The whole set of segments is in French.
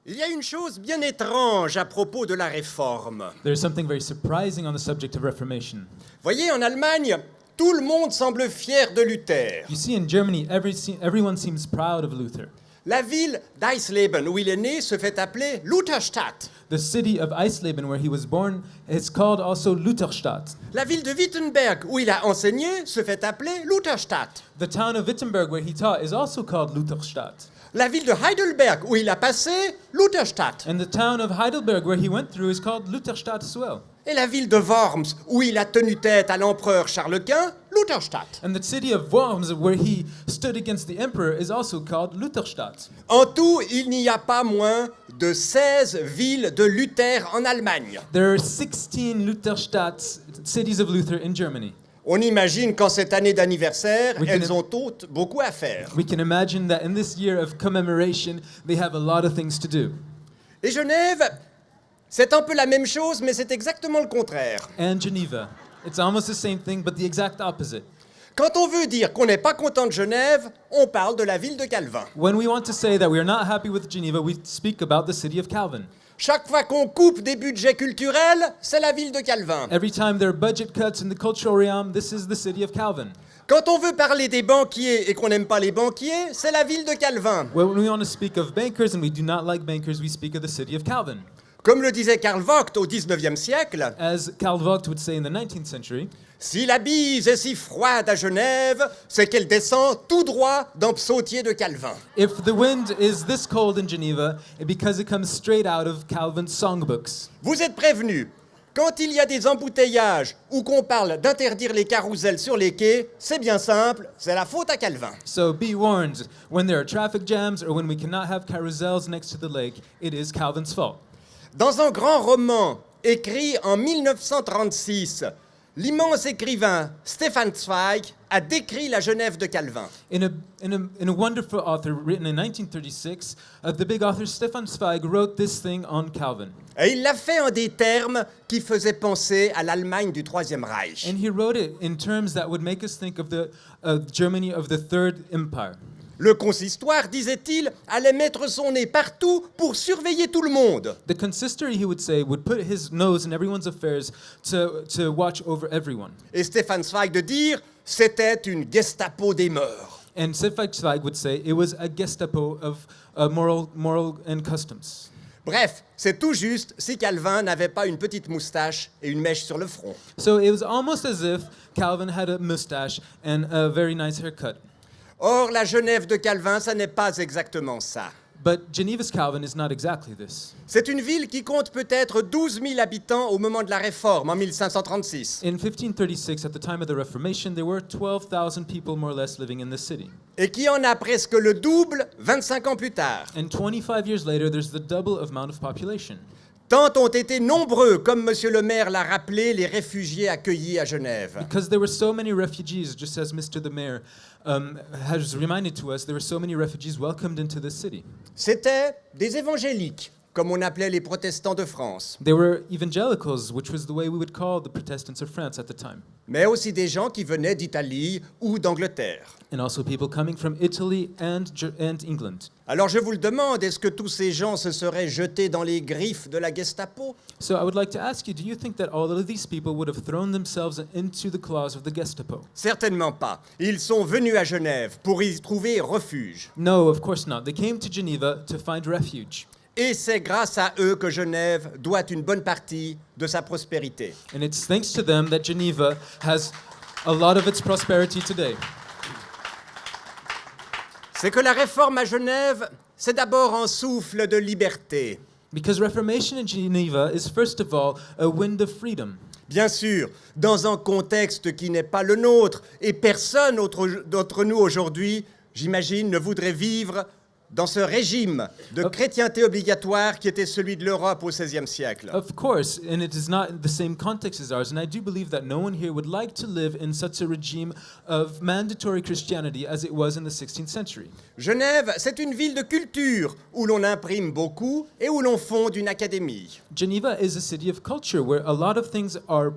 Il y a une chose bien étrange à propos de la réforme. There's something very surprising on the subject of Reformation. Voyez, en Allemagne, tout le monde semble fier de Luther. You see, in Germany, everyone seems proud of Luther. La ville d'Eisleben, où il est né, se fait appeler Lutherstadt. The city of Eisleben, where he was born, is called also Lutherstadt. La ville de Wittenberg, où il a enseigné, se fait appeler Lutherstadt. The town of Wittenberg, where he taught, is also called Lutherstadt. La ville de Heidelberg, où il a passé, Lutherstadt. And the town of Heidelberg, where he went through, is called Lutherstadt as well. Et la ville de Worms, où il a tenu tête à l'empereur Charles Quint, Lutherstadt. And the city of Worms, where he stood against the emperor, is also called Lutherstadt. En tout, il n'y a pas moins de 16 villes de Luther en Allemagne. There are 16 Lutherstadts, cities of Luther in Germany. On imagine qu'en cette année d'anniversaire, We can- elles ont toutes beaucoup à faire. We can imagine that in this year of commemoration, they have a lot of things to do. Et Genève, c'est un peu la même chose, mais c'est exactement le contraire. And Geneva. It's almost the same thing, but the exact opposite. Quand on veut dire qu'on n'est pas content de Genève, on parle de la ville de Calvin. When we want to say that we are not happy with Geneva, we speak about the city of Calvin. Chaque fois qu'on coupe des budgets culturels, c'est la ville de Calvin. Every time there are budget cuts in the cultural realm, this is the city of Calvin. Quand on veut parler des banquiers et qu'on n'aime pas les banquiers, c'est la ville de Calvin. When we want to speak of bankers and we do not like bankers, we speak of the city of Calvin. Comme le disait Karl Vogt au XIXe siècle, As Karl Vogt would say in the 19th century, si la bise est si froide à Genève, c'est qu'elle descend tout droit dans Psautier de Calvin. if the wind is this cold in Geneva, it's because it comes straight out of Calvin's songbooks. Vous êtes prévenus. Quand il y a des embouteillages ou qu'on parle d'interdire les carousels sur les quais, c'est bien simple, c'est la faute à Calvin. So be warned, when there are traffic jams or when we cannot have carousels next to the lake, it is Calvin's fault. Dans un grand roman écrit en 1936, l'immense écrivain Stefan Zweig a décrit la Genève de Calvin. In a wonderful author written in 1936, the big author Stefan Zweig wrote this thing on Calvin. Et il l'a fait en des termes qui faisaient penser à l'Allemagne du Troisième Reich. And he wrote it in terms that would make us think of the Germany of the Third Empire. Le consistoire, disait-il, allait mettre son nez partout pour surveiller tout le monde. The consistory, he would say, would put his nose in everyone's affairs to watch over everyone. Et Stefan Zweig de dire, c'était une Gestapo des mœurs. And Stefan Zweig would say it was a Gestapo of moral and customs. Bref, c'est tout juste si Calvin n'avait pas une petite moustache et une mèche sur le front. So it was almost as if Calvin had a mustache and a very nice haircut. Or, la Genève de Calvin, ça n'est pas exactement ça. But Geneva's Calvin is not exactly this. C'est une ville qui compte peut-être 12 000 habitants au moment de la Réforme, en 1536, In 1536, at the time of the Reformation, there were 12,000 people more or less living in this city. et qui en a presque le double 25 ans plus tard. And 25 years later, there's the double amount of population. Tant ont été nombreux, comme Monsieur le maire l'a rappelé, les réfugiés accueillis à Genève. Because there were so many refugees, just as Mr. the Mayor has reminded to us, there were so many refugees welcomed into this city. C'étaient des évangéliques, comme on appelait les protestants de France, They were evangelicals, which was the way we would call the Protestants of France at the time. mais aussi des gens qui venaient d'Italie ou d'Angleterre. And also people coming from Italy and England. Alors je vous le demande, est-ce que tous ces gens se seraient jetés dans les griffes de la Gestapo? So I would like to ask you, do you think that all of these people would have thrown themselves into the claws of the Gestapo? Certainement pas. Ils sont venus à Genève pour y trouver refuge. No, of course not. They came to Geneva to find refuge. Et c'est grâce à eux que Genève doit une bonne partie de sa prospérité. And it's thanks to them that Geneva has a lot of its prosperity today. C'est que la réforme à Genève, c'est d'abord un souffle de liberté. Because Reformation in Geneva is first of all a wind of freedom. Bien sûr, dans un contexte qui n'est pas le nôtre, et personne d'entre nous aujourd'hui, j'imagine, ne voudrait vivre dans ce régime de chrétienté obligatoire qui était celui de l'Europe au XVIe siècle. Of course, and it is not the same context as ours, and I do believe that no one here would like to live in such a regime of mandatory Christianity as it was in the 16th century. Genève, c'est une ville de culture où l'on imprime beaucoup et où l'on fonde une académie. Geneva is a city of culture where a lot of things are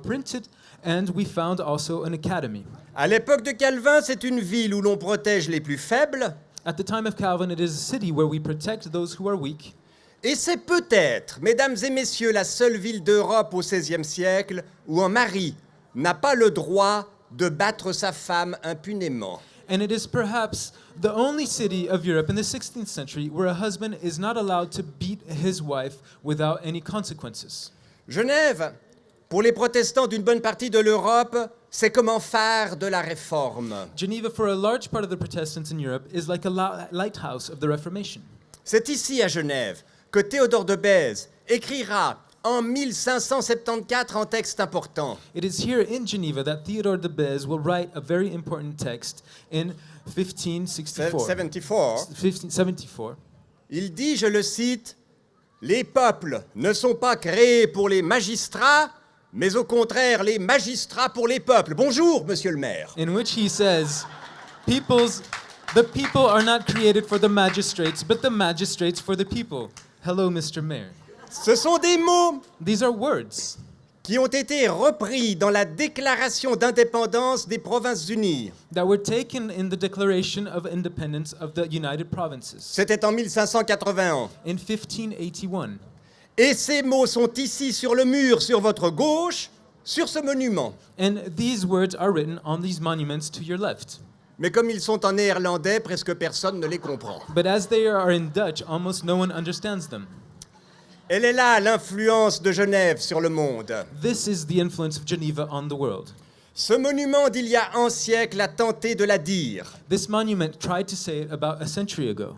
printed, and we found also an academy. À l'époque de Calvin, c'est une ville où l'on protège les plus faibles At the time of Calvin, it is a city where we protect those who are weak Et c'est peut-être, mesdames et messieurs, la seule ville d'Europe au XVIe siècle où un mari n'a pas le droit de battre sa femme impunément. And it is perhaps the only city of Europe in the 16th century where a husband is not allowed to beat his wife without any consequences. Genève, pour les protestants d'une bonne partie de l'Europe, c'est comme un phare de la Réforme. Geneva, for a large part of the Protestants in Europe, is like a lighthouse of the Reformation. C'est ici à Genève que Théodore de Bèze écrira en 1574 un texte important. It is here in Geneva that Theodore de Bèze will write a very important text in 1564. 1574. Il dit, je le cite, « Les peuples ne sont pas créés pour les magistrats, mais au contraire les magistrats pour les peuples. » Bonjour, monsieur le maire. In which he says, the people are not created for the magistrates, but the magistrates for the people. Hello, Mr. Mayor. Ce sont des mots These are words qui ont été repris dans la Déclaration d'indépendance des Provinces-Unies. that were taken in the Declaration of Independence of the United Provinces C'était en 1581. in 1581. Et ces mots sont ici sur le mur, sur votre gauche, sur ce monument. And these words are written on these monuments to your left. Mais comme ils sont en néerlandais, presque personne ne les comprend. But as they are in Dutch, almost no one understands them. Elle est là l'influence de Genève sur le monde. This is the influence of Geneva on the world. Ce monument d'il y a un siècle a tenté de la dire, This monument tried to say it about a century ago,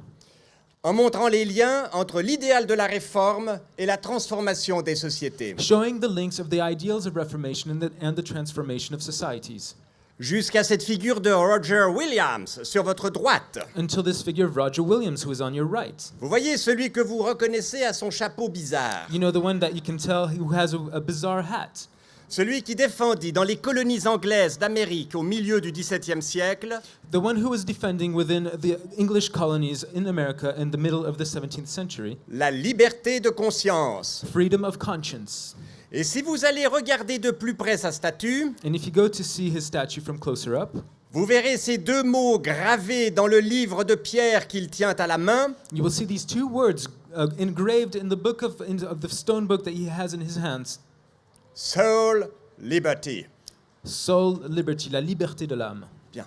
en montrant les liens entre l'idéal de la réforme et la transformation des sociétés. showing the links of the ideals of Reformation and the transformation of societies, Jusqu'à cette figure de Roger Williams sur votre droite. until this figure of Roger Williams, who is on your right. Vous voyez celui que vous reconnaissez à son chapeau bizarre. You know, the one that you can tell who has a bizarre hat. Celui qui défendit dans les colonies anglaises d'Amérique au milieu du XVIIe siècle The one who was defending within the English colonies in America in the middle of the 17th century, la liberté de conscience. freedom of conscience. Et si vous allez regarder de plus près sa statue, And if you go to see his statue from closer up, vous verrez ces deux mots gravés dans le livre de Pierre qu'il tient à la main. you will see these two words engraved in the book of the stone book that he has in his hands. Soul, liberty. Soul, liberty, la liberté de l'âme. Bien.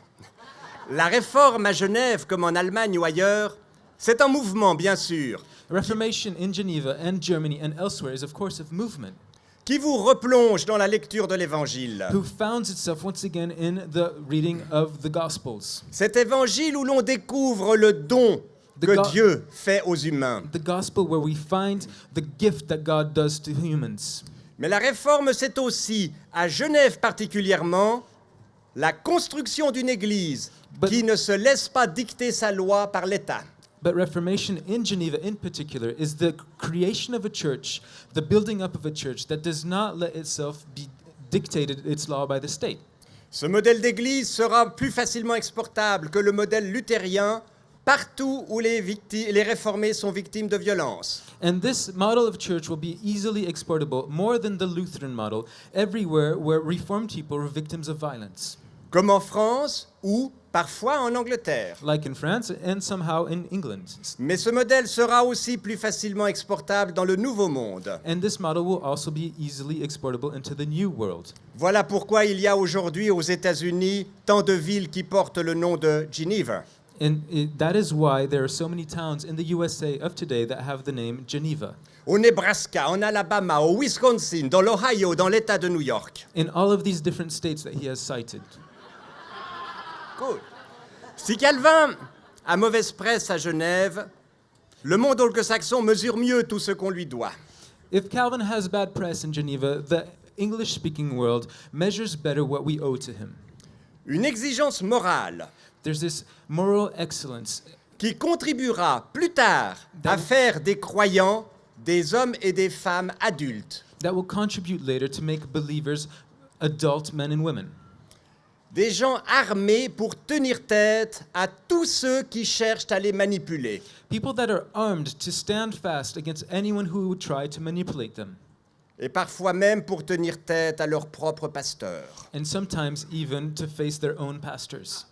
La réforme à Genève, comme en Allemagne ou ailleurs, c'est un mouvement, bien sûr, Reformation in Geneva and Germany and elsewhere is of course a movement qui vous replonge dans la lecture de l'Évangile. who founds itself once again in the reading of the Gospels. Cet Évangile où l'on découvre le don que Dieu fait aux humains. The Gospel where we find the gift that God does to humans. Mais la réforme, c'est aussi, à Genève particulièrement, la construction d'une Église qui ne se laisse pas dicter sa loi par l'État. But Reformation in Geneva in particular is the creation of a church, the building up of a church that does not let itself be dictated its law by the state. Ce modèle d'Église sera plus facilement exportable que le modèle luthérien partout où les réformés sont victimes de violences. And this model of church will be easily exportable, more than the Lutheran model, everywhere where Reformed people were victims of violence. Comme en France ou parfois en Angleterre. Like in France and somehow in England. Mais ce modèle sera aussi plus facilement exportable dans le Nouveau Monde. And this model will also be easily exportable into the New World. Voilà pourquoi il y a aujourd'hui aux États-Unis tant de villes qui portent le nom de Geneva. And that is why there are so many towns in the USA of today that have the name Geneva. Au Nebraska, en Alabama, au Wisconsin, dans l'Ohio, dans l'État de New York. In all of these different states that he has cited. Cool. Si Calvin a mauvaise presse à Genève, le monde anglo-saxon mesure mieux tout ce qu'on lui doit. If Calvin has bad press in Geneva, the English-speaking world measures better what we owe to him. Une exigence morale There's this moral excellence qui contribuera plus tard à faire des croyants des hommes et des femmes adultes. that will contribute later to make believers adult men and women. Des gens armés pour tenir tête à tous ceux qui cherchent à les manipuler. People that are armed to stand fast against anyone who would try to manipulate them. Et parfois même pour tenir tête à leur propre pasteur. And sometimes even to face their own pastors.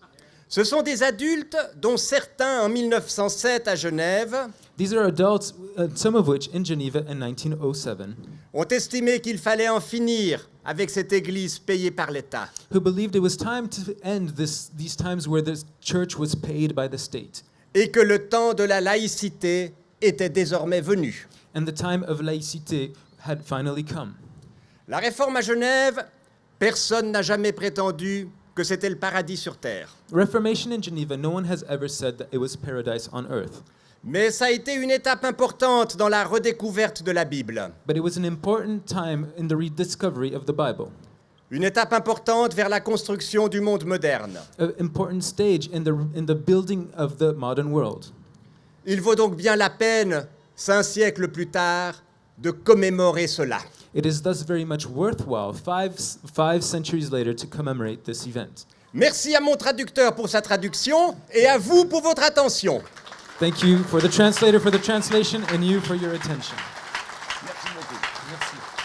Ce sont des adultes dont certains en 1907 à Genève These are adults, some of which in Geneva in 1907, ont estimé qu'il fallait en finir avec cette église payée par l'État. who believed it was time to end these times where the church was paid by the state, Et que le temps de la laïcité était désormais venu. and the time of laïcité had finally come. La réforme à Genève, personne n'a jamais prétendu que c'était le paradis sur terre. Reformation in Geneva, no one has ever said that it was paradise on earth. Mais ça a été une étape importante dans la redécouverte de la Bible. But it was an important time in the rediscovery of the Bible, Une étape importante vers la construction du monde moderne. an important stage in the building of the modern world. Il vaut donc bien la peine, 5 siècles plus tard, de commémorer cela. It is thus very much worthwhile, five centuries later, to commemorate this event. Merci à mon traducteur pour sa traduction et à vous pour votre attention. Thank you for the translator for the translation and you for your attention. Merci beaucoup. Merci.